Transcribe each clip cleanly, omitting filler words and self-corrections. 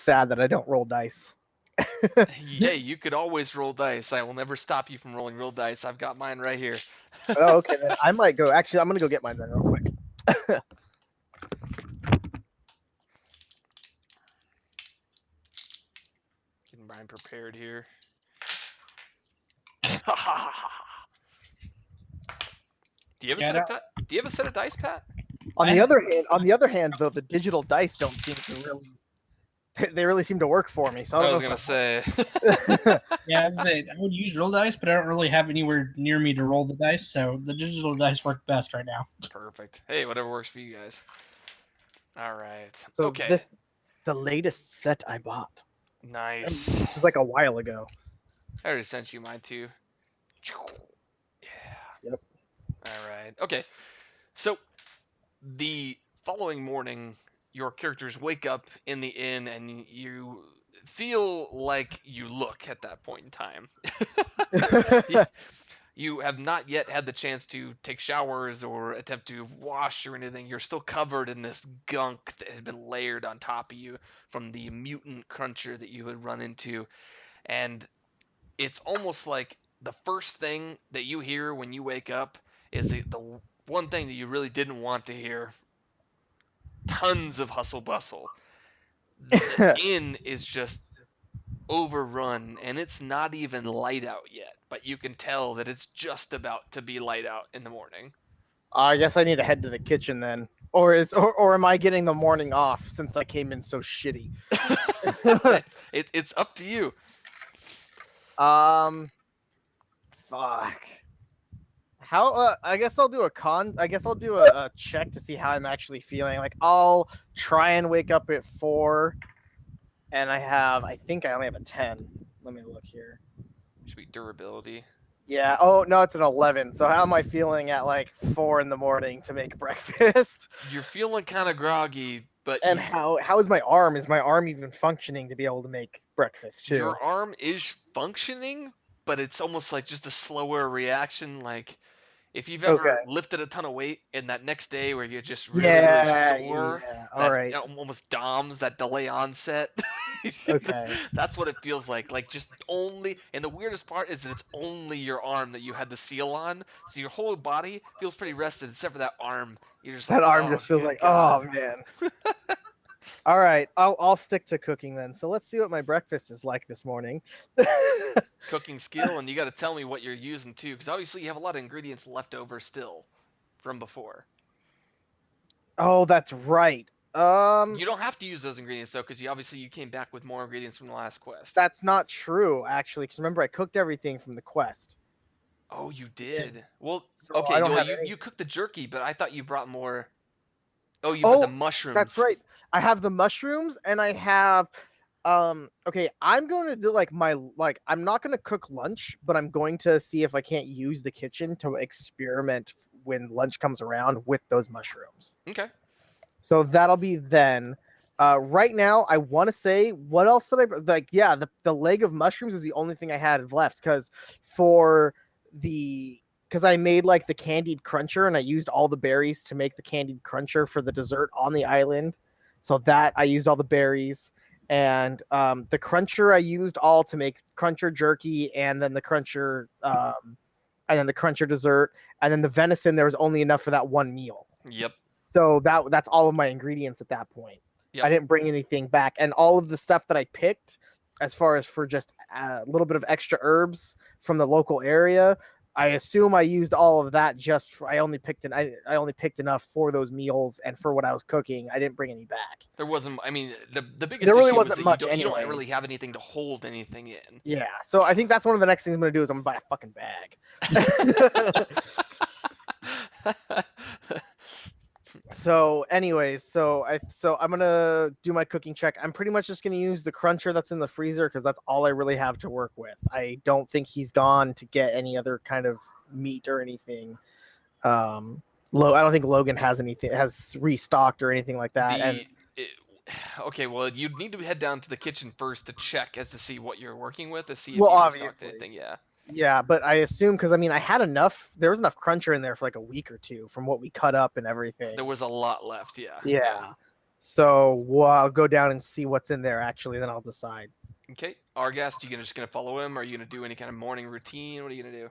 sad that I don't roll dice. Hey, you could always roll dice. I will never stop you from rolling real dice. I've got mine right here. Oh, okay, then I might go. Actually, I'm gonna go get mine then real quick. Getting mine prepared here. Do you have a set of cut? Do you have a set of dice, Pat? On the other hand, though, the digital dice don't seem to really. They really seem to work for me. So I I don't was know gonna say. if Yeah, I would use real dice, but I don't really have anywhere near me to roll the dice, so the digital dice work best right now. Perfect. Hey, whatever works for you guys. All right. so. Okay. This the latest set I bought. Nice. It was like a while ago. I already sent you mine too. Yeah. Yep. All right. Okay. So the following morning, your characters wake up in the inn, and you feel like you look at that point in time. You have not yet had the chance to take showers or attempt to wash or anything. You're still covered in this gunk that has been layered on top of you from the mutant cruncher that you had run into. And it's almost like the first thing that you hear when you wake up is the one thing that you really didn't want to hear. Tons of hustle bustle. The inn is just overrun, and it's not even light out yet, but you can tell that it's just about to be light out in the morning. I guess I need to head to the kitchen then, or am I getting the morning off since I came in so shitty? It's up to you. Fuck. How? I guess I'll do a check to see how I'm actually feeling. Like I'll try and wake up at 4, and I think I only have a 10. Let me look here. Should be durability. Yeah. Oh no, it's an 11. So how am I feeling at like 4 in the morning to make breakfast? You're feeling kind of groggy, but And how is my arm? Is my arm even functioning to be able to make breakfast too? your arm is functioning, but it's almost like just a slower reaction. Like if you've ever lifted a ton of weight and that next day where you just really, really sore, all right. Almost DOMs, that delay onset. Okay. That's what it feels like. Like just only, and the weirdest part is that it's only your arm that you had the seal on, so your whole body feels pretty rested except for that arm. You're just That like, arm oh, just feels good like, God. oh man. All right, I'll stick to cooking then. So let's see what my breakfast is like this morning. Cooking skill, and you got to tell me what you're using too, because obviously you have a lot of ingredients left over still from before. Oh, that's right. You don't have to use those ingredients though, because you came back with more ingredients from the last quest. That's not true, actually. Because remember, I cooked everything from the quest. Oh, you did. Well, So okay. I don't Well, have you cooked the jerky, but I thought you brought more. Oh, you Oh, put the mushrooms. That's right. I have the mushrooms, and I have. Okay, I'm going to do I'm not going to cook lunch, but I'm going to see if I can't use the kitchen to experiment when lunch comes around with those mushrooms. Okay. So that'll be then. Right now, I want to say, what else did I like? Yeah, the leg of mushrooms is the only thing I had left because I made like the candied cruncher and I used all the berries to make the candied cruncher for the dessert on the island. So that I used all the berries, and the cruncher I used all to make cruncher jerky, and then the cruncher dessert, and then the venison. There was only enough for that one meal. Yep. So that's all of my ingredients at that point. Yep. I didn't bring anything back, and all of the stuff that I picked, as far as for just a little bit of extra herbs from the local area, I assume I used all of that. I only picked enough for those meals and for what I was cooking. I didn't bring any back. There wasn't. I mean, the biggest There really issue wasn't was that much you don't anyway. really have anything to hold anything in. Yeah, so I think that's one of the next things I'm gonna do is I'm gonna buy a fucking bag. So anyways, I'm gonna do my cooking check. I'm pretty much just gonna use the cruncher that's in the freezer because that's all I really have to work with. I don't think he's gone to get any other kind of meat or anything. I don't think Logan has restocked or anything like that. Okay, well, you'd need to head down to the kitchen first to check as to see what you're working with, to see if Well, you obviously. anything. Yeah. Yeah, but I assume because I had enough. There was enough cruncher in there for like a week or two from what we cut up and everything. There was a lot left. Yeah. Yeah. So I'll go down and see what's in there actually, then I'll decide. Okay, Argast, just gonna follow him? Are you gonna do any kind of morning routine? What are you gonna do?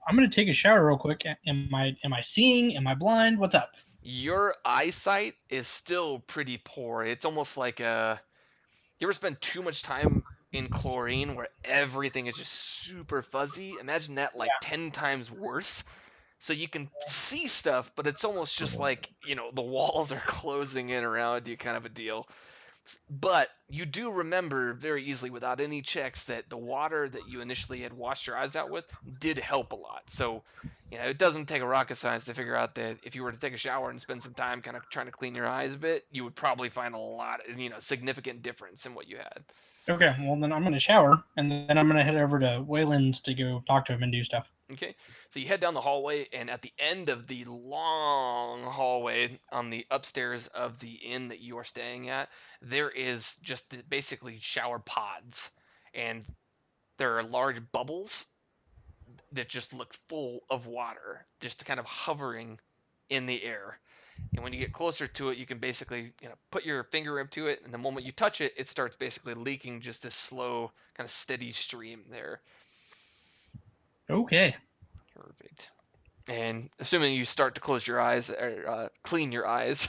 I'm gonna take a shower real quick. Am I seeing? Am I blind? What's up? Your eyesight is still pretty poor. It's almost like you ever spend too much time in chlorine where everything is just super fuzzy? Imagine that like 10 times worse. So you can see stuff, but it's almost just like, the walls are closing in around you kind of a deal. But you do remember very easily, without any checks, that the water that you initially had washed your eyes out with did help a lot. So, it doesn't take a rocket science to figure out that if you were to take a shower and spend some time kind of trying to clean your eyes a bit, you would probably find a lot, significant difference in what you had. Okay, well then I'm gonna shower, and then I'm gonna head over to Wayland's to go talk to him and do stuff. Okay, so you head down the hallway, and at the end of the long hallway on the upstairs of the inn that you are staying at, there is just basically shower pods, and there are large bubbles that just look full of water, just kind of hovering in the air. And when you get closer to it, you can basically put your finger into it, and the moment you touch it, it starts basically leaking just a slow, kind of steady stream there. Okay. Perfect. And assuming you start to close your eyes or clean your eyes.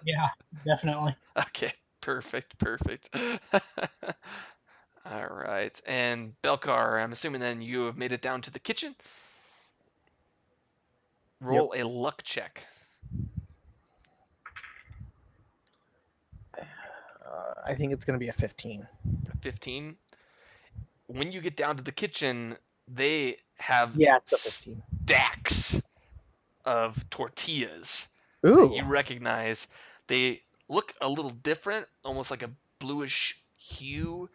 Yeah, definitely. Okay, perfect. All right. And Belkar, I'm assuming then you have made it down to the kitchen. Roll a luck check. I think it's going to be a 15. 15. When you get down to the kitchen, they have Yeah, it's a 15. stacks of tortillas Ooh. that you recognize. They look a little different, almost like a bluish hue,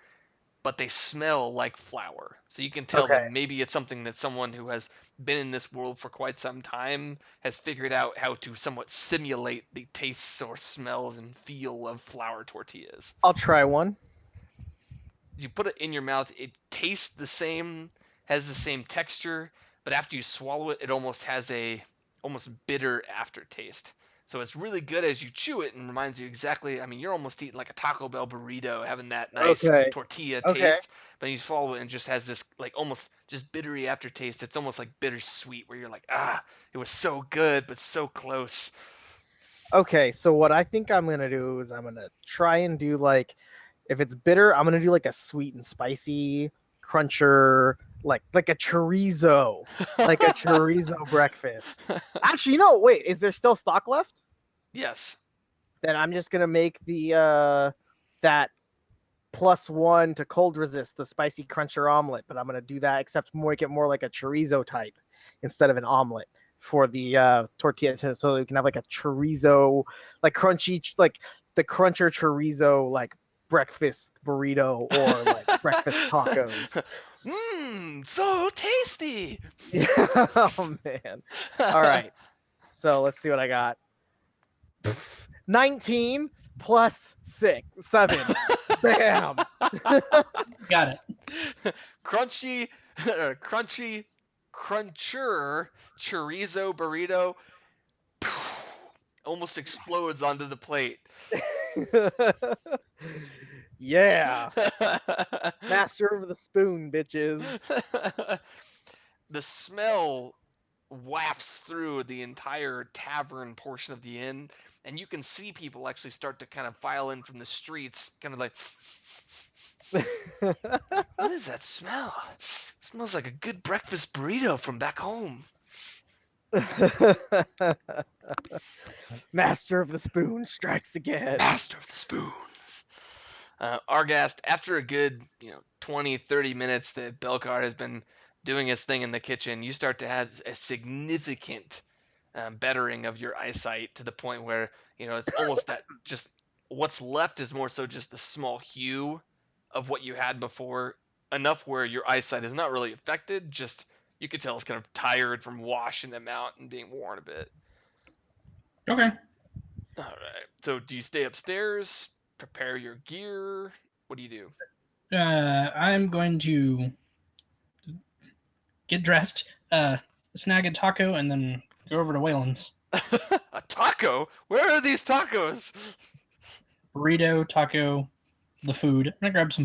but they smell like flour. So you can tell that maybe it's something that someone who has been in this world for quite some time has figured out how to somewhat simulate the tastes or smells and feel of flour tortillas. I'll try one. You put it in your mouth, it tastes the same, has the same texture, but after you swallow it, it almost has a almost bitter aftertaste. So it's really good as you chew it and reminds you exactly. I mean, you're almost eating like a Taco Bell burrito, having that nice tortilla taste, but you swallow it and it just has this like almost just bittery aftertaste. It's almost like bittersweet, where you're like, it was so good, but so close. Okay, so what I think I'm gonna do is I'm gonna try and do like, if it's bitter, I'm gonna do like a sweet and spicy cruncher, like a chorizo, like a chorizo breakfast. Actually, wait, is there still stock left? Yes. Then I'm just gonna make the that +1 to cold resist the spicy cruncher omelet, but I'm gonna do that except make it more like a chorizo type instead of an omelet for the tortilla, so you can have like a chorizo, like crunchy, like the cruncher chorizo, like breakfast burrito or like breakfast tacos. So tasty. Oh man. All right. So let's see what I got. 19 plus 7. Bam. Got it. Crunchy, cruncher chorizo burrito almost explodes onto the plate. Yeah. Master of the spoon, bitches. The smell wafts through the entire tavern portion of the inn, and you can see people actually start to kind of file in from the streets, kind of like, what is that smell? It smells like a good breakfast burrito from back home. Master of the spoon strikes again. Master of the spoons. Argast, after a good 20, 30 minutes that Belkar has been doing his thing in the kitchen, you start to have a significant bettering of your eyesight, to the point where it's almost that just what's left is more so just the small hue of what you had before, enough where your eyesight is not really affected, just you could tell it's kind of tired from washing them out and being worn a bit. Okay. All right. So do you stay upstairs, prepare your gear? What do you do? I'm going to get dressed, snag a taco, and then go over to Wayland's. A taco? Where are these tacos? burrito, taco, the food. I'm gonna grab some